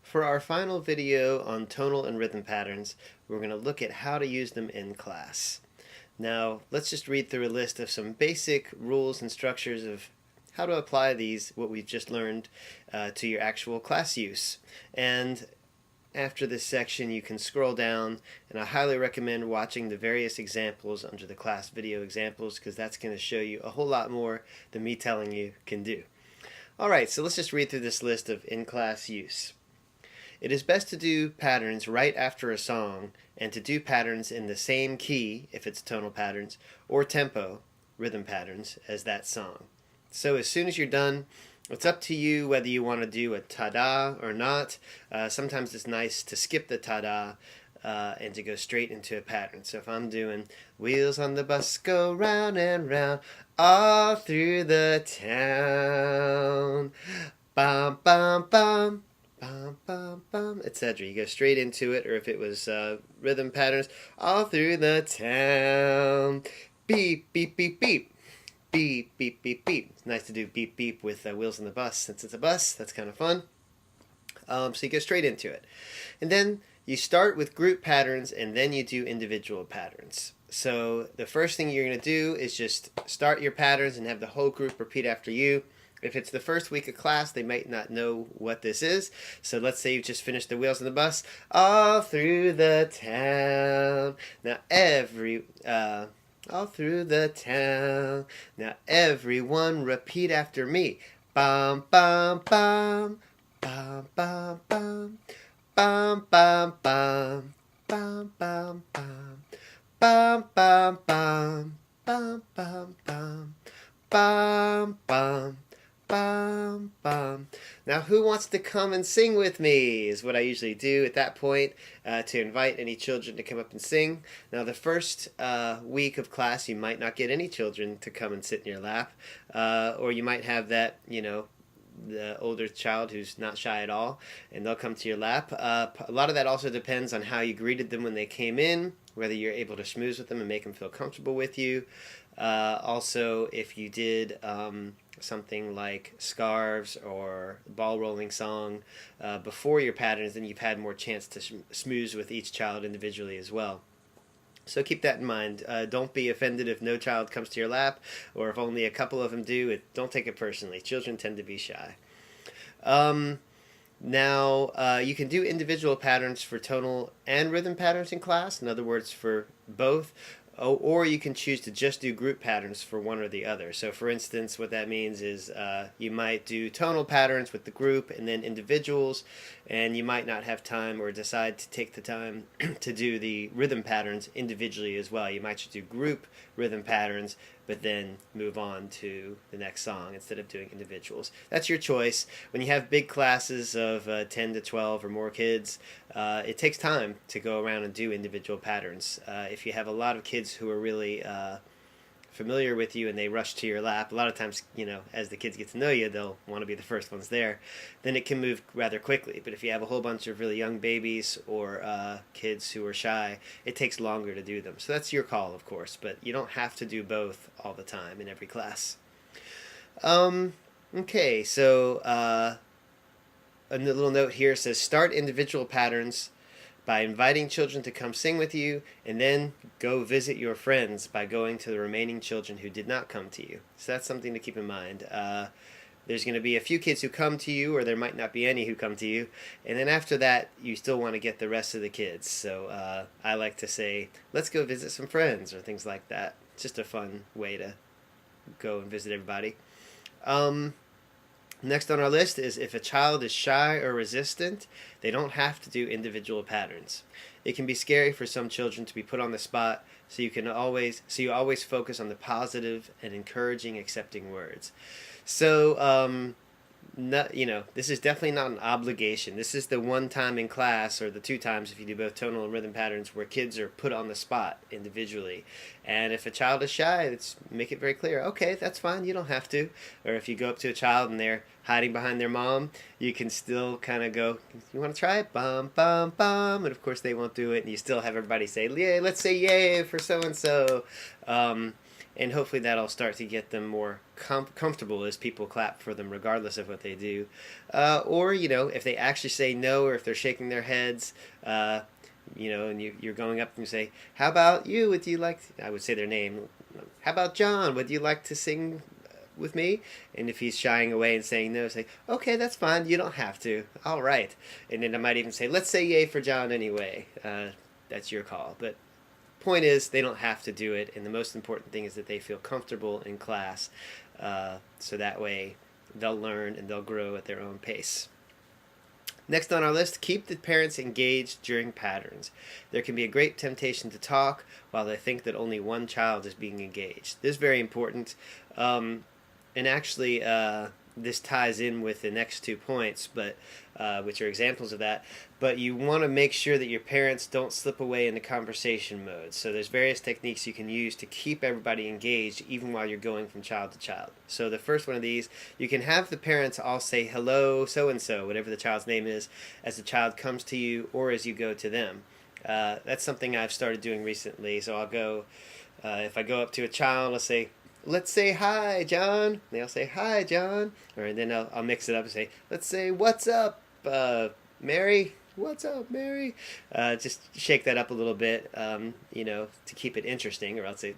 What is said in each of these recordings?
For our final video on tonal and rhythm patterns, we're going to look at how to use them in class. Now, let's just read through a list of some basic rules and structures of how to apply these, what we've just learned, to your actual class use. And after this section, you can scroll down, and I highly recommend watching the various examples under the class video examples, because that's going to show you a whole lot more than me telling you can do. Alright, so let's just read through this list of in-class use. It is best to do patterns right after a song, and to do patterns in the same key, if it's tonal patterns, or tempo, rhythm patterns, as that song. So as soon as you're done, it's up to you whether you want to do a ta-da or not. Sometimes it's nice to skip the ta-da and to go straight into a pattern. So if I'm doing wheels on the bus go round and round all through the town, bum bum bum, bum bum bum, etc. You go straight into it. Or if it was rhythm patterns, all through the town, beep beep beep beep, beep beep beep beep. It's nice to do beep beep with wheels on the bus, since it's a bus. That's kind of fun. So you go straight into it, and then you start with group patterns, and then you do individual patterns. So the first thing you're going to do is just start your patterns and have the whole group repeat after you. If it's the first week of class, they might not know what this is. So let's say you've just finished the wheels on the bus, all through the town. Now all through the town. Now everyone repeat after me. Bum bum bum, bum bum bum, bum bum bum, bum bum bum, bum bum bum, bum bum bum, bum bum. Bum, bum. Now, who wants to come and sing with me is what I usually do at that point, to invite any children to come up and sing. Now, the first week of class, you might not get any children to come and sit in your lap, or you might have that, the older child who's not shy at all, and they'll come to your lap. A lot of that also depends on how you greeted them when they came in, whether you're able to schmooze with them and make them feel comfortable with you. Also, if you did something like scarves or ball rolling song before your patterns, then you've had more chance to schmooze with each child individually as well. So keep that in mind. Don't be offended if no child comes to your lap, or if only a couple of them do. Don't take it personally. Children tend to be shy. Now, you can do individual patterns for tonal and rhythm patterns in class. In other words, for both. Or you can choose to just do group patterns for one or the other. So for instance, what that means is you might do tonal patterns with the group and then individuals, and you might not have time or decide to take the time to do the rhythm patterns individually as well. You might just do group rhythm patterns, but then move on to the next song instead of doing individuals. That's your choice. When you have big classes of 10 to 12 or more kids, it takes time to go around and do individual patterns. If you have a lot of kids who are really familiar with you and they rush to your lap, a lot of times, as the kids get to know you, they'll want to be the first ones there. Then it can move rather quickly. But if you have a whole bunch of really young babies or kids who are shy, it takes longer to do them. So that's your call, of course, but you don't have to do both all the time in every class. Okay, so a little note here says start individual patterns by inviting children to come sing with you, and then go visit your friends by going to the remaining children who did not come to you. So that's something to keep in mind. There's going to be a few kids who come to you, or there might not be any who come to you, and then after that, you still want to get the rest of the kids. So I like to say, let's go visit some friends, or things like that. It's just a fun way to go and visit everybody. Next on our list is if a child is shy or resistant, they don't have to do individual patterns. It can be scary for some children to be put on the spot, so you always focus on the positive and encouraging, accepting words. So this is definitely not an obligation. This is the one time in class, or the two times if you do both tonal and rhythm patterns, where kids are put on the spot individually. And if a child is shy, make it very clear, okay, that's fine, you don't have to. Or if you go up to a child and they're hiding behind their mom, you can still kind of go, you want to try it? Bum, bum, bum. And of course they won't do it, and you still have everybody say, yay, let's say yay for so-and-so. and hopefully that'll start to get them more comfortable as people clap for them regardless of what they do. Or, if they actually say no, or if they're shaking their heads, and you're going up and you say, how about you? Would you like to, I would say their name. How about John? Would you like to sing with me? And if he's shying away and saying no, say, okay, that's fine. You don't have to. All right. And then I might even say, let's say yay for John anyway. That's your call. But point is, they don't have to do it. And the most important thing is that they feel comfortable in class. So that way they'll learn and they'll grow at their own pace. Next on our list, keep the parents engaged during patterns. There can be a great temptation to talk while they think that only one child is being engaged. This is very important. And actually, this ties in with the next 2 points, but which are examples of that. But you want to make sure that your parents don't slip away into conversation mode. So there's various techniques you can use to keep everybody engaged even while you're going from child to child. So the first one of these, you can have the parents all say hello, so-and-so, whatever the child's name is, as the child comes to you or as you go to them. That's something I've started doing recently. So I'll go, if I go up to a child, I'll say, let's say hi, John. And they'll say hi, John. Or then I'll mix it up and say, let's say, what's up, Mary? What's up, Mary? Just shake that up a little bit, to keep it interesting. Or else, as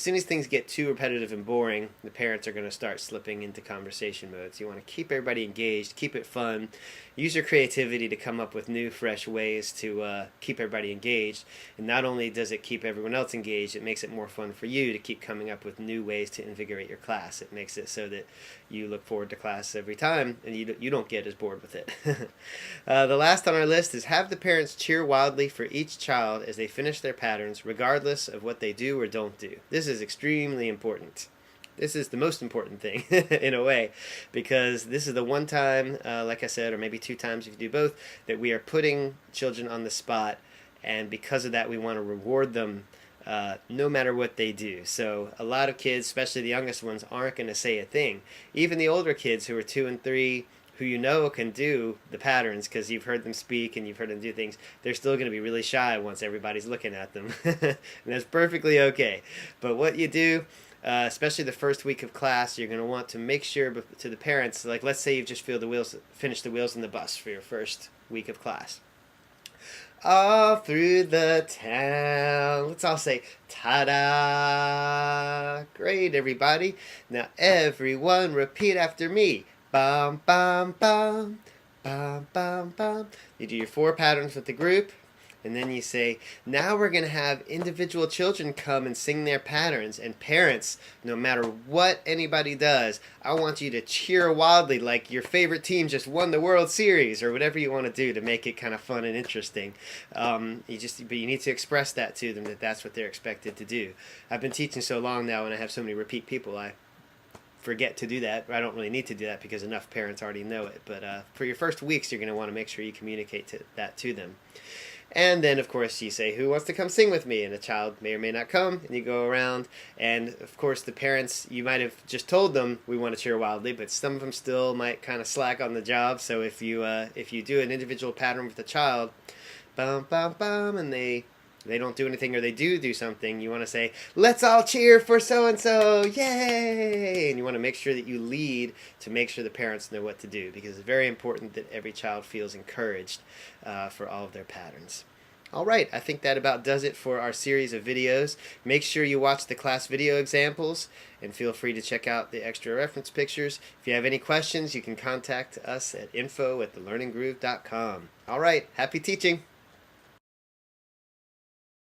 soon as things get too repetitive and boring, the parents are going to start slipping into conversation mode. So you want to keep everybody engaged, keep it fun. Use your creativity to come up with new, fresh ways to keep everybody engaged. And not only does it keep everyone else engaged, it makes it more fun for you to keep coming up with new ways to invigorate your class. It makes it so that you look forward to class every time and you don't get as bored with it. The last on our list is have the parents cheer wildly for each child as they finish their patterns, regardless of what they do or don't do. This is extremely important. This is the most important thing in a way, because this is the one time, like I said, or maybe 2 times if you do both, that we are putting children on the spot, and because of that we want to reward them no matter what they do. So a lot of kids, especially the youngest ones, aren't going to say a thing. Even the older kids who are 2 and 3, who can do the patterns because you've heard them speak and you've heard them do things, they're still going to be really shy once everybody's looking at them. And that's perfectly okay. But what you do, especially the first week of class, you're going to want to make sure to the parents, like let's say you've just finished the wheels in the bus for your first week of class. All through the town. Let's all say, ta-da! Great, everybody. Now everyone repeat after me. Bum, bum, bum. Bum, bum, bum. You do your 4 patterns with the group. And then you say, now we're going to have individual children come and sing their patterns. And parents, no matter what anybody does, I want you to cheer wildly like your favorite team just won the World Series or whatever you want to do to make it kind of fun and interesting. But you need to express that to them, that that's what they're expected to do. I've been teaching so long now and I have so many repeat people, I forget to do that. I don't really need to do that because enough parents already know it. But for your first weeks, you're going to want to make sure you communicate that to them. And then, of course, you say, who wants to come sing with me? And a child may or may not come, and you go around. And, of course, the parents, you might have just told them, we want to cheer wildly, but some of them still might kind of slack on the job. So if you do an individual pattern with a child, bum, bum, bum, and they don't do anything or they do something, you want to say, let's all cheer for so-and-so, yay! And you want to make sure that you lead to make sure the parents know what to do, because it's very important that every child feels encouraged for all of their patterns. All right, I think that about does it for our series of videos. Make sure you watch the class video examples and feel free to check out the extra reference pictures. If you have any questions, you can contact us at info@thelearninggroove.com. All right, happy teaching!